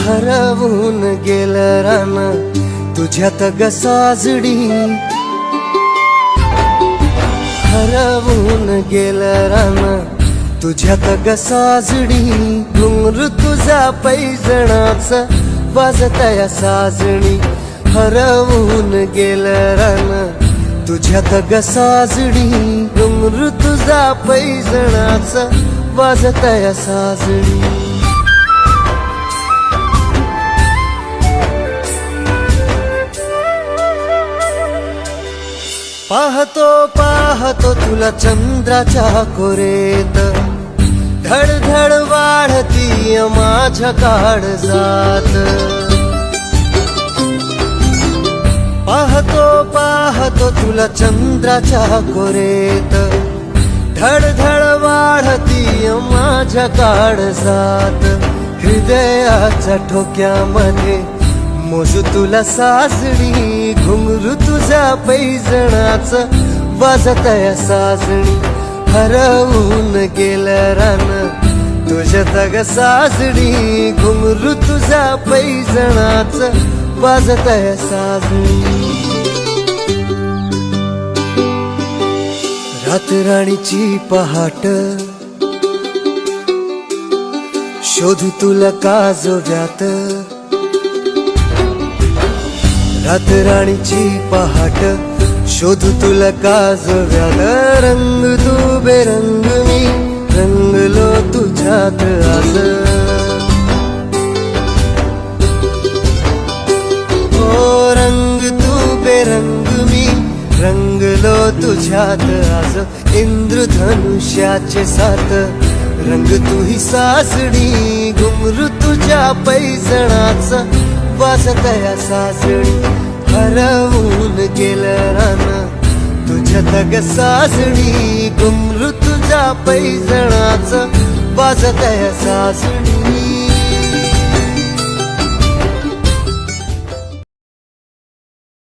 हरवून गेलं रान तुझ्यात ग साजडी, हरवून गेलं रान तुझ्यात ग साजडी. घुंगरू तुझा पैजणाच वाजतया साजणी, हरवून गेलं रान तुझ्यात ग साजडी. घुंगरू तुझा पैजणाच वाजतया साजणी. पाहतो पाहतो तुला चंद्राच्या कोरेत, धडधड वाढती माझ्या काळजात. पाहतो पाहतो तुला चंद्राच्या कोरेत, धडधड वाढती माझ्या काळजात. हृदयाच्या ठोक्यामध्ये मोजू तुला साजणी, घुंगरू तुझ्या पैजणाच वाजतया साजणी. हरवून गेलं रान तुझ्यात ग साजणी, घुंगरू तुझ्या पैजणाच वाजतया साजणी. रातराणीची पहाट शोधू तुला काजव्यात, रातराणीची पहाट शोधू तुला काजव्यात. रंग तू बेरंग मी रंगलो तुझ्यात आज. ओ रंग तू बेरंग मी रंगलो तुझ्यात आज. इंद्रधनुष्याचे सात रंग तू ही सासडी, घुंगरू तुझ्या पैजणाच वाजतया साजणी. हरवून गेलं रान तुझ्यात ग साजणी, घुंगरू तुझ्या पैजणाच वाजतया साजणी.